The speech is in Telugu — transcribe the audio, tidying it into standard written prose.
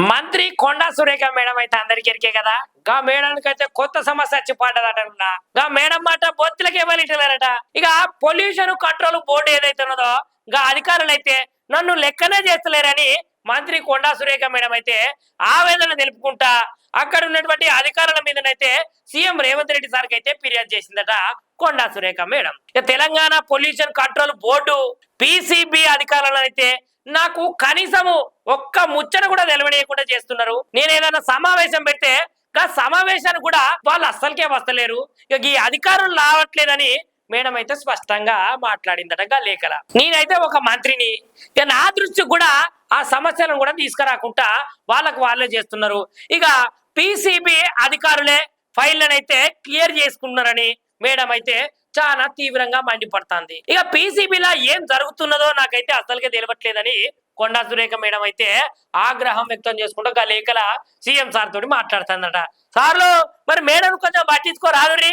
మంత్రి కొండా సురేఖ మేడం అయితే అందరికి ఎరికే కదా. గా మేడానికి అయితే కొత్త సమస్య వచ్చి పడ్డదట. గా మేడం మాట బొత్తులకి ఇవ్వలేటలేరట. ఇక పొల్యూషన్ కంట్రోల్ బోర్డు ఏదైతే ఉన్నదో గా అధికారులు అయితే నన్ను లెక్కనే చేస్తలేరని మంత్రి కొండా సురేఖ మేడం అయితే ఆవేదన తెలుపుకుంటా అక్కడ ఉన్నటువంటి అధికారుల మీదనైతే సీఎం రేవంత్ రెడ్డి సార్కి అయితే ఫిర్యాదు చేసిందట కొండా సురేఖ మేడం. ఇక Telangana pollution control board PCB అధికారులను అయితే నాకు కనీసము ఒక్క ముచ్చట కూడా నిలవనీయకుండా చేస్తున్నారు. నేను ఏదైనా సమావేశం పెడితే ఆ సమావేశానికి కూడా వాళ్ళు అస్సలకే వస్తలేరు. ఇక ఈ అధికారులు రావట్లేదని మేడం అయితే స్పష్టంగా మాట్లాడిందట లేఖల. నేనైతే ఒక మంత్రిని, ఇక నా దృష్టికి కూడా ఆ సమస్యలను కూడా తీసుకురాకుండా వాళ్ళకు వాళ్ళే చేస్తున్నారు. ఇక పిసిబి అధికారులే ఫైళ్ళను అయితే క్లియర్ చేసుకున్నారని మేడం అయితే చాలా తీవ్రంగా మండిపడుతుంది. ఇక పీసీబీలో ఏం జరుగుతున్నదో నాకైతే అసలుగా తెలియట్లేదని కొండా సురేఖ మేడం అయితే ఆగ్రహం వ్యక్తం చేసుకుంటూ ఆ లేఖల సీఎం సార్ తోటి మాట్లాడుతుందట. సార్లు మరి మేడం కొంచెం పట్టించుకోరాదురి.